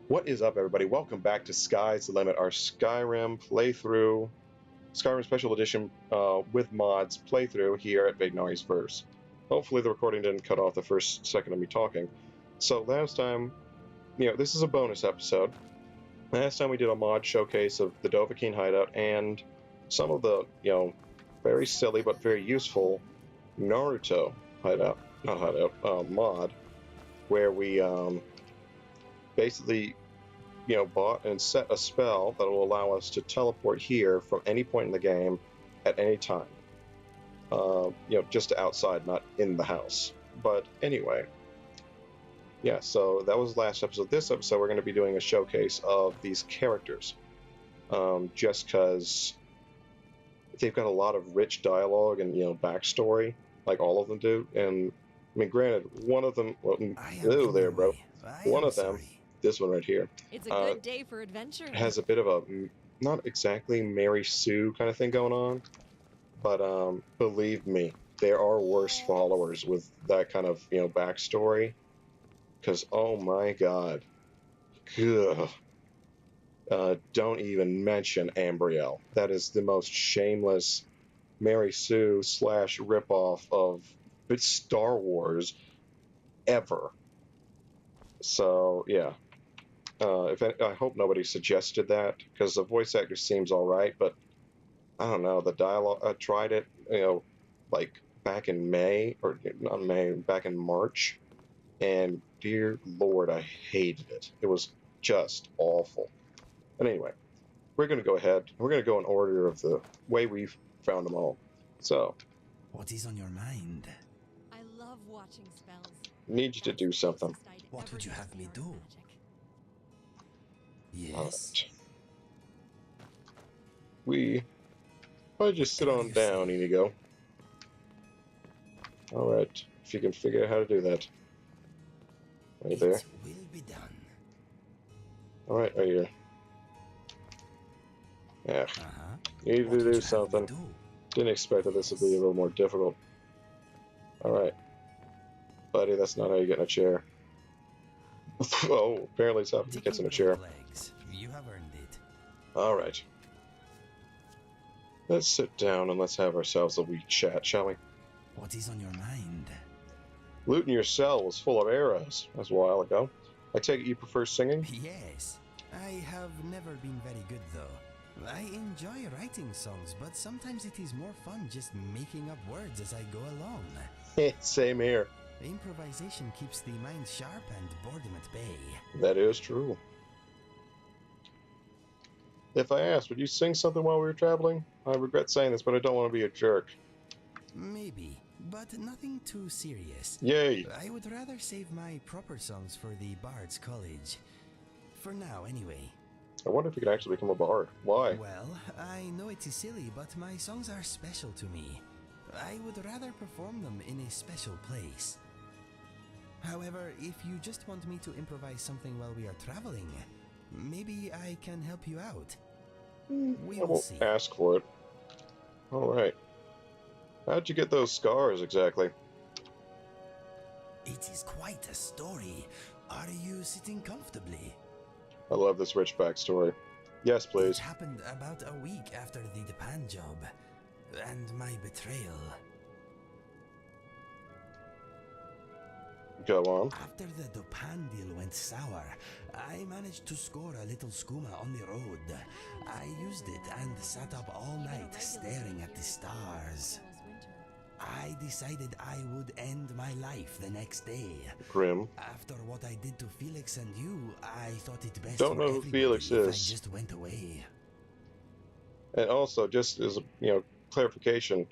What is up, everybody? Welcome back to Sky's the Limit, our Skyrim playthrough, Skyrim Special Edition with mods playthrough here at Vagnari's Verse. Hopefully the recording didn't cut off the first second of me talking. So last time, this is a bonus episode. Last time we did a mod showcase of the Dovahkiin hideout and some of the, very silly but very useful Naruto mod, where we basically bought and set a spell that will allow us to teleport here from any point in the game at any time. Just outside, not in the house. But anyway, yeah, so that was the last episode. This episode, we're going to be doing a showcase of these characters. Just because they've got a lot of rich dialogue and, backstory, like all of them do. And, I mean, granted, one of them... Well, ew there, bro. One of them... This one right here. It's a good day for adventure. Has a bit of a not exactly Mary Sue kind of thing going on, but believe me, there are worse followers with that kind of backstory. Because oh my god, don't even mention Ambrielle. That is the most shameless Mary Sue / ripoff of Star Wars ever. So yeah. I hope nobody suggested that, because the voice actor seems alright, but I don't know, the dialogue, I tried it, like back in May, or not May, back in March, and dear lord, I hated it. It was just awful. But anyway, we're going to go ahead, we're going to go in order of the way we've found them all. So. What is on your mind? I love watching spells. Need you to do something. What would you have me do? Yes. Right. I'll just sit on down, Inigo. Alright, if you can figure out how to do that. Right there. It will be done. Alright, right here. Yeah. You need to do something. Didn't expect that this would be a little more difficult. Alright. Buddy, that's not how you get in a chair. Oh, apparently it's how he gets in a chair. You have earned it. Alright. Let's sit down and let's have ourselves a wee chat, shall we? What is on your mind? Loot in your cell was full of arrows. That was a while ago. I take it you prefer singing? Yes. I have never been very good, though. I enjoy writing songs, but sometimes it is more fun just making up words as I go along. Same here. Improvisation keeps the mind sharp and boredom at bay. That is true. If I asked, would you sing something while we were traveling? I regret saying this, but I don't want to be a jerk. Maybe, but nothing too serious. Yay! I would rather save my proper songs for the Bard's College. For now, anyway. I wonder if you could actually become a bard. Why? Well, I know it is silly, but my songs are special to me. I would rather perform them in a special place. However, if you just want me to improvise something while we are traveling, maybe I can help you out. We I will won't see. ask for it. Alright. How'd you get those scars, exactly? It is quite a story. Are you sitting comfortably? I love this rich backstory. Yes, please. It happened about a week after the Japan job, and my betrayal. Go on. After the Dopan deal went sour, I managed to score a little skooma on the road. I used it and sat up all night staring at the stars. I decided I would end my life the next day. Grim. After what I did to Felix and you, I thought it best Don't for know who everybody Felix if is. I just went away. And also, just as clarification,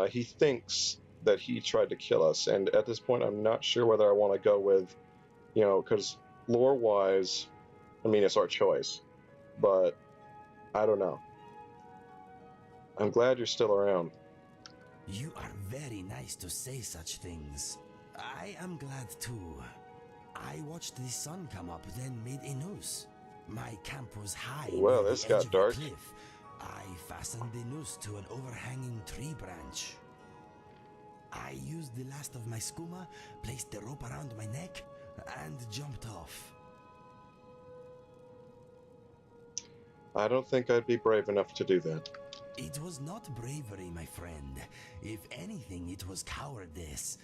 he thinks that he tried to kill us, and at this point I'm not sure whether I want to go with, because lore-wise, I mean, it's our choice, but I don't know. I'm glad you're still around. You are very nice to say such things. I am glad too. I watched the sun come up, then made a noose. My camp was high Well, near this the got edge of dark. a cliff. I fastened the noose to an overhanging tree branch. I used the last of my skooma, placed the rope around my neck, and jumped off. I don't think I'd be brave enough to do that. It was not bravery, my friend. If anything, it was cowardice.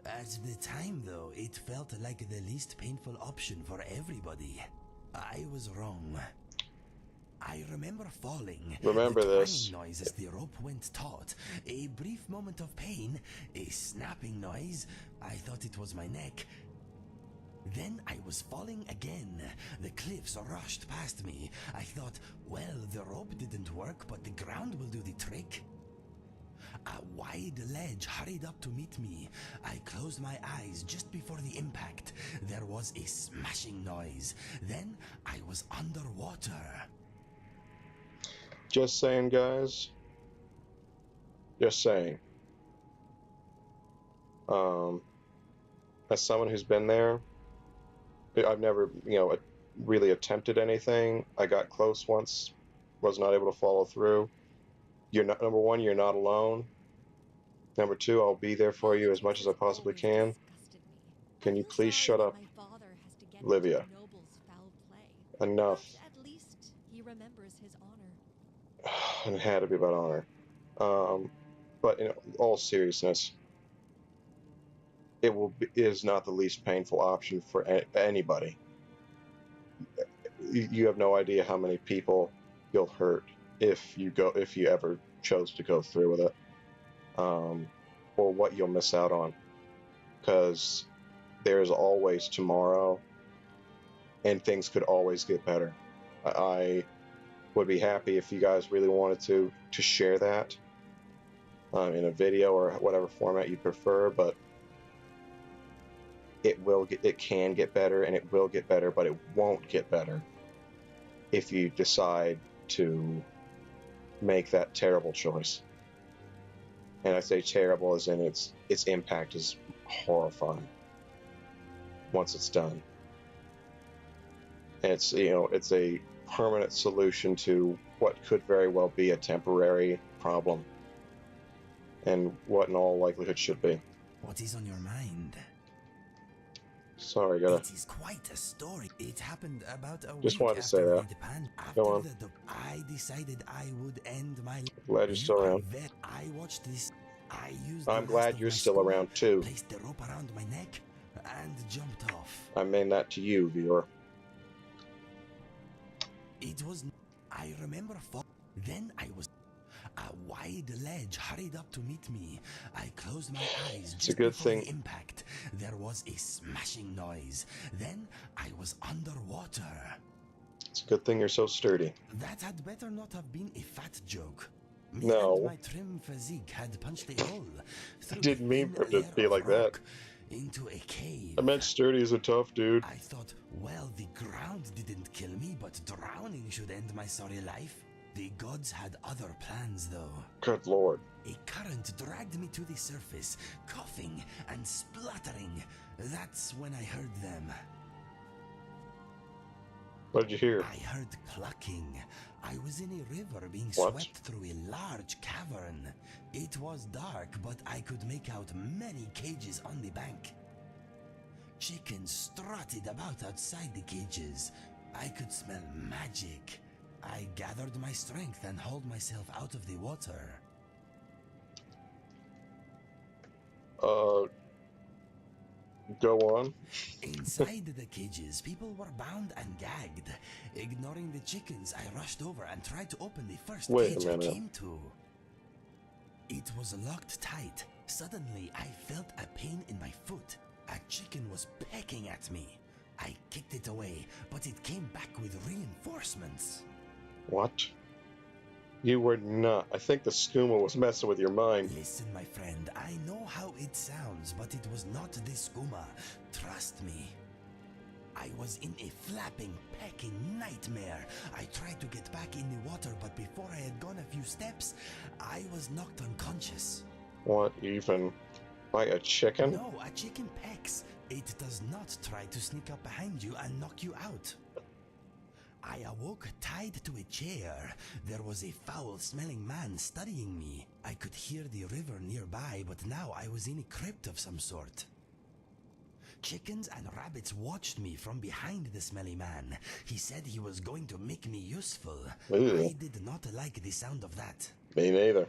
At the time, though, it felt like the least painful option for everybody. I was wrong. I remember falling. Remember the this. twanging noise as the rope went taut. A brief moment of pain. A snapping noise. I thought it was my neck. Then I was falling again. The cliffs rushed past me. I thought, well, the rope didn't work, but the ground will do the trick. A wide ledge hurried up to meet me. I closed my eyes just before the impact. There was a smashing noise. Then I was underwater. Just saying, guys. Just saying. As someone who's been there, I've never, really attempted anything. I got close once, was not able to follow through. You're not, number one, you're not alone. Number two, I'll be there for you as much as I possibly can. Can you please shut up, Livia? Enough. At least he remembers his honor. It had to be about honor. But in all seriousness, it is not the least painful option for anybody. You have no idea how many people you'll hurt if you ever chose to go through with it, or what you'll miss out on, because there's always tomorrow, and things could always get better. I would be happy if you guys really wanted to share that in a video or whatever format you prefer, but it can get better, and it will get better, but it won't get better if you decide to make that terrible choice. And I say terrible as in its impact is horrifying once it's done. And it's a permanent solution to what could very well be a temporary problem, and what in all likelihood should be. What is on your mind? Sorry, gotta. It is quite a story. It happened about a Just week wanted to say after that. the pan. Go on. I decided I would end my. Glad you're still around. I watched this. I'm glad you're still around too. Placed the rope around my neck and jumped off. I mean that to you, viewer. It was. I remember. Then I was. A wide ledge hurried up to meet me. I closed my eyes just before the impact. There was a smashing noise. Then I was underwater. It's a good thing you're so sturdy. That had better not have been a fat joke. Me No. and my trim physique had punched a hole. I didn't mean for it to be like that. Into a cave. I meant sturdy as a tough dude. I thought, well, the ground didn't kill me, but drowning should end my sorry life. The gods had other plans, though. Good lord. A current dragged me to the surface, coughing and spluttering. That's when I heard them. What did you hear? I heard clucking. I was in a river being What? swept through a large cavern. It was dark, but I could make out many cages on the bank. Chickens strutted about outside the cages. I could smell magic. I gathered my strength and hauled myself out of the water. Go on. Inside the cages, people were bound and gagged. Ignoring the chickens, I rushed over and tried to open the first cage I came to. It was locked tight. Suddenly, I felt a pain in my foot. A chicken was pecking at me. I kicked it away, but it came back with reinforcements. What? You were not. I think the skooma was messing with your mind. Listen, my friend, I know how it sounds, but it was not the skooma. Trust me. I was in a flapping, pecking nightmare. I tried to get back in the water, but before I had gone a few steps, I was knocked unconscious. What, even by a chicken? No, a chicken pecks. It does not try to sneak up behind you and knock you out. I awoke tied to a chair. There was a foul-smelling man studying me. I could hear the river nearby, but now I was in a crypt of some sort. Chickens and rabbits watched me from behind the smelly man. He said he was going to make me useful. Ew. I did not like the sound of that. Me neither.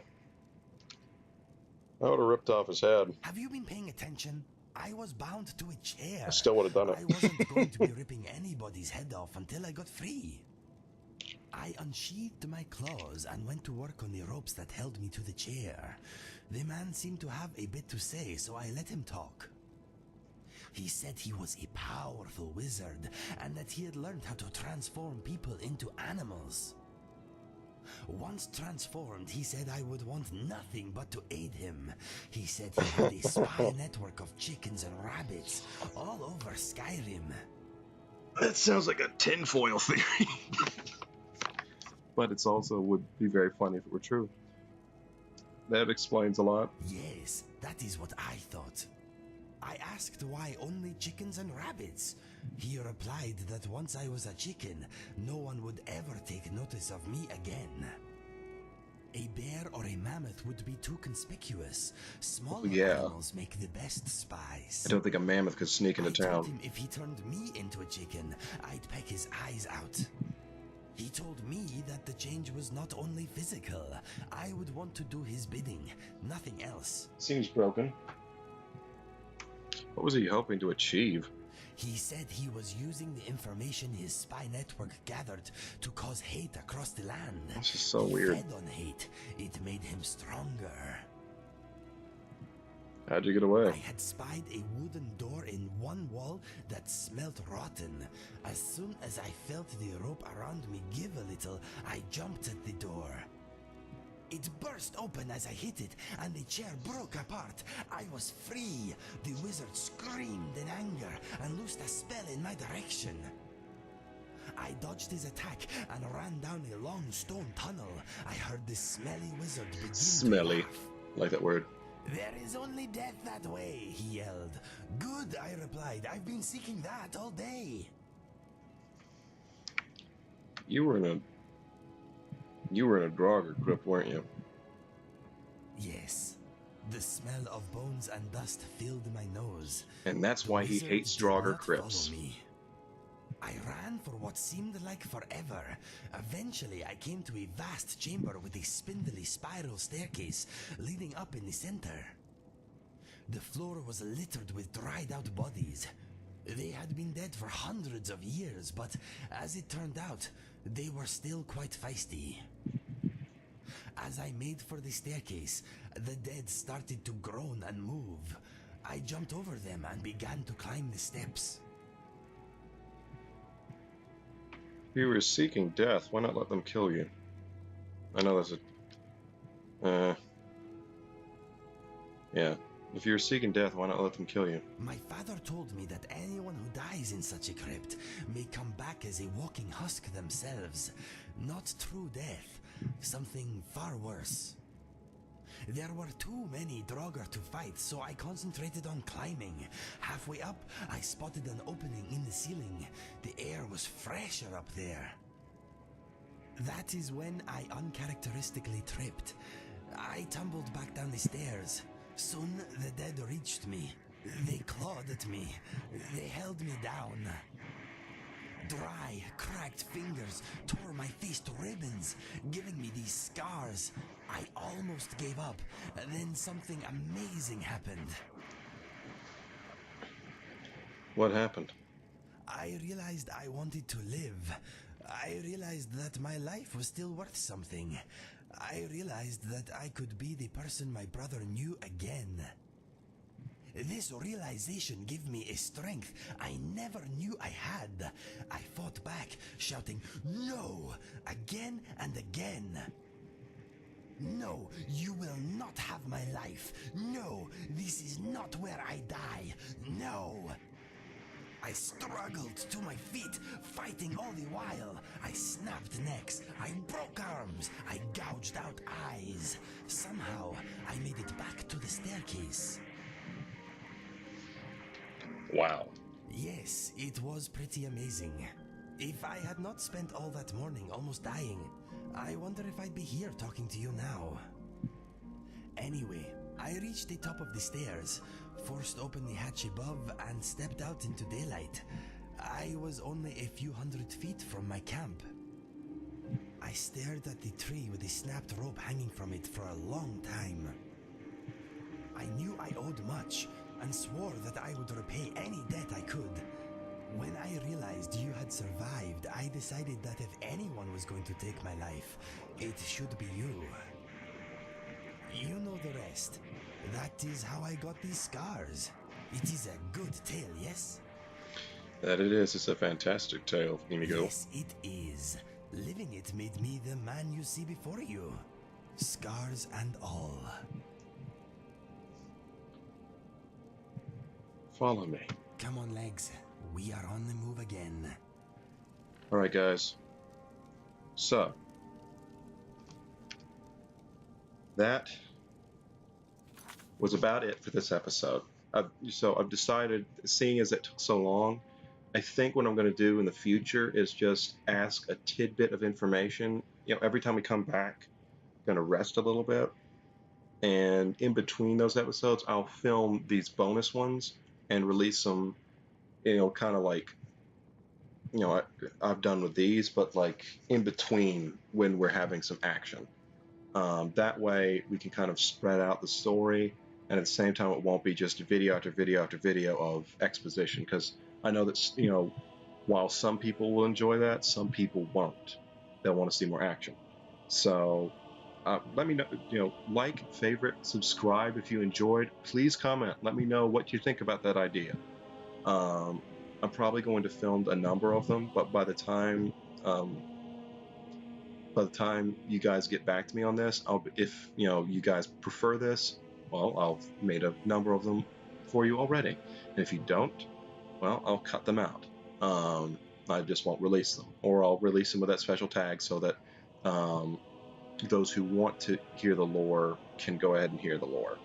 I would have ripped off his head. Have you been paying attention? I was bound to a chair. I still would have done it. I wasn't going to be ripping anybody's head off until I got free. I unsheathed my claws and went to work on the ropes that held me to the chair. The man seemed to have a bit to say, so I let him talk. He said he was a powerful wizard and that he had learned how to transform people into animals. Once transformed, he said I would want nothing but to aid him. He said he had a spy network of chickens and rabbits all over Skyrim. That sounds like a tinfoil theory. But it's also would be very funny if it were true. That explains a lot. Yes, that is what I thought. I asked why only chickens and rabbits. He replied that once I was a chicken, no one would ever take notice of me again. A bear or a mammoth would be too conspicuous. Smaller animals make the best spies. I don't think a mammoth could sneak into I told town. him if he turned me into a chicken, I'd peck his eyes out. He told me that the change was not only physical. I would want to do his bidding, nothing else. Seems broken. What was he hoping to achieve? He said he was using the information his spy network gathered to cause hate across the land. This is so He weird. fed on hate. It made him stronger. How'd you get away? I had spied a wooden door in one wall that smelt rotten. As soon as I felt the rope around me give a little, I jumped at the door. It burst open as I hit it, and the chair broke apart. I was free. The wizard screamed in anger and loosed a spell in my direction. I dodged his attack and ran down a long stone tunnel. I heard the smelly wizard begin Smelly. to laugh. Like that word. There is only death that way, he yelled. Good, I replied. I've been seeking that all day. You were in a Draugr crypt, weren't you? Yes. The smell of bones and dust filled my nose. And that's why he Wizard hates did Draugr not crypts. follow me. I ran for what seemed like forever. Eventually, I came to a vast chamber with a spindly spiral staircase leading up in the center. The floor was littered with dried out bodies. They had been dead for hundreds of years, but as it turned out, they were still quite feisty. As I made for the staircase, the dead started to groan and move. I jumped over them and began to climb the steps. If you were seeking death, why not let them kill you? I know that's a... yeah. If you were seeking death, why not let them kill you? My father told me that anyone who dies in such a crypt may come back as a walking husk themselves. Not true death, something far worse. There were too many Draugr to fight, so I concentrated on climbing. Halfway up, I spotted an opening in the ceiling. The air was fresher up there. That is when I uncharacteristically tripped. I tumbled back down the stairs. Soon the dead reached me. They clawed at me. They held me down. Dry, cracked fingers tore my face to ribbons, giving me these scars. I almost gave up. Then something amazing happened. What happened? I realized I wanted to live. I realized that my life was still worth something. I realized that I could be the person my brother knew again. This realization gave me a strength I never knew I had. I fought back, shouting, "No!" again and again. No, you will not have my life. No, this is not where I die. No. I struggled to my feet, fighting all the while. I snapped necks, I broke arms, I gouged out eyes. Somehow, I made it back to the staircase. Wow. Yes, it was pretty amazing. If I had not spent all that morning almost dying, I wonder if I'd be here talking to you now. Anyway, I reached the top of the stairs, forced open the hatch above, and stepped out into daylight. I was only a few hundred feet from my camp. I stared at the tree with the snapped rope hanging from it for a long time. I knew I owed much, and swore that I would repay any debt I could. When I realized you had survived, I decided that if anyone was going to take my life, it should be you. You know the rest. That is how I got these scars. It is a good tale, yes? That it is. It's a fantastic tale, Inigo. Yes, it is. Living it made me the man you see before you. Scars and all. Follow me. Come on, legs. We are on the move again. Alright, guys. So, that was about it for this episode. I've decided, seeing as it took so long, I think what I'm going to do in the future is just ask a tidbit of information. Every time we come back, I'm going to rest a little bit. And in between those episodes, I'll film these bonus ones and release them, kind of like, I've done with these, but like in between when we're having some action. That way we can kind of spread out the story, and at the same time it won't be just video after video after video of exposition, because I know that, while some people will enjoy that, some people won't. They'll want to see more action. So let me know, like, favorite, subscribe if you enjoyed. Please comment. Let me know what you think about that idea. I'm probably going to film a number of them, but by the time you guys get back to me on this, if you guys prefer this, well, I'll made a number of them for you already. And if you don't, well, I'll cut them out. I just won't release them, or I'll release them with that special tag so that those who want to hear the lore can go ahead and hear the lore.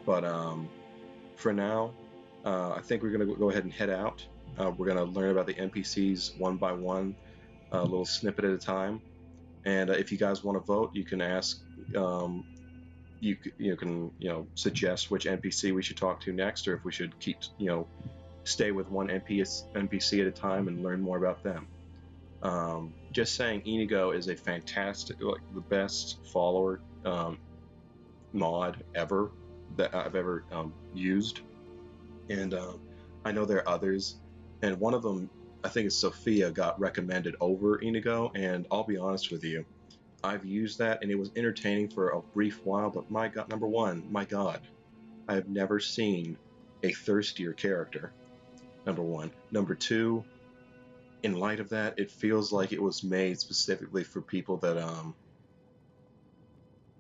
But for now, I think we're going to go ahead and head out. We're going to learn about the NPCs one by one, a little snippet at a time. And if you guys want to vote, you can ask. You can suggest which NPC we should talk to next, or if we should keep stay with one NPC at a time and learn more about them. Just saying, Inigo is a fantastic, like the best follower mod ever that I've ever used, and I know there are others, and one of them, I think it's Sophia, got recommended over Inigo, and I'll be honest with you, I've used that and it was entertaining for a brief while, but my God, number one, my God, I have never seen a thirstier character, number one. Number two, in light of that, it feels like it was made specifically for people that,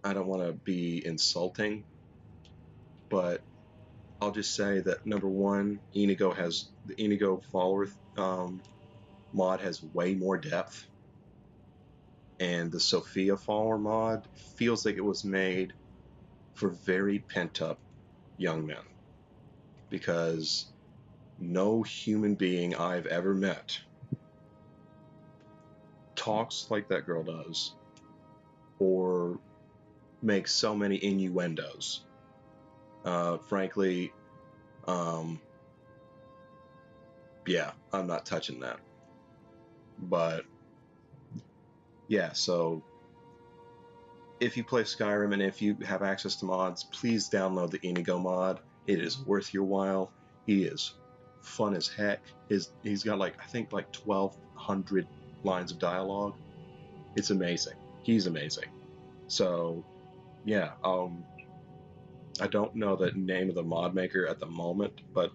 I don't want to be insulting, but I'll just say that number one, the Inigo follower mod has way more depth, and the Sophia follower mod feels like it was made for very pent-up young men, because no human being I've ever met talks like that girl does, or makes so many innuendos. Frankly, yeah, I'm not touching that. But yeah, so if you play Skyrim and if you have access to mods, please download the Inigo mod. It is worth your while. He is fun as heck. He's got I think 1,200 lines of dialogue. It's amazing. He's amazing. So yeah, I don't know the name of the mod maker at the moment, but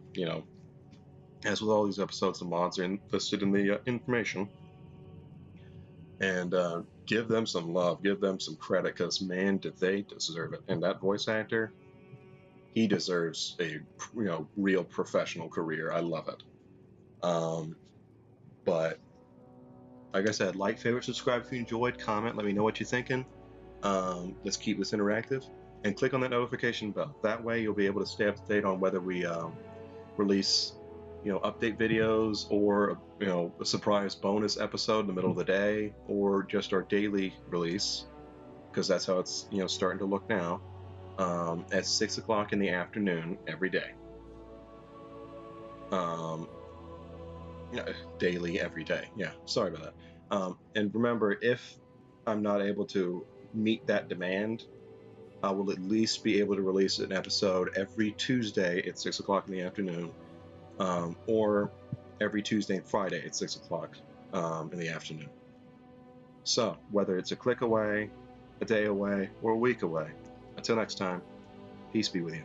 as with all these episodes, the mods are listed in the information. And give them some love, give them some credit, because man, did they deserve it. And that voice actor, he deserves a real professional career. I love it. But like I said, like, favorite, subscribe if you enjoyed, comment, let me know what you're thinking. Let's keep this interactive, and click on that notification bell. That way you'll be able to stay up to date on whether we release update videos, or a surprise bonus episode in the middle of the day, or just our daily release, because that's how it's starting to look now. at 6 o'clock in the afternoon every day. Daily, every day. Yeah, sorry about that. And remember, if I'm not able to meet that demand, I will at least be able to release an episode every Tuesday at 6 o'clock in the afternoon, or every Tuesday and Friday at 6 o'clock in the afternoon. So, whether it's a click away, a day away, or a week away, until next time, peace be with you.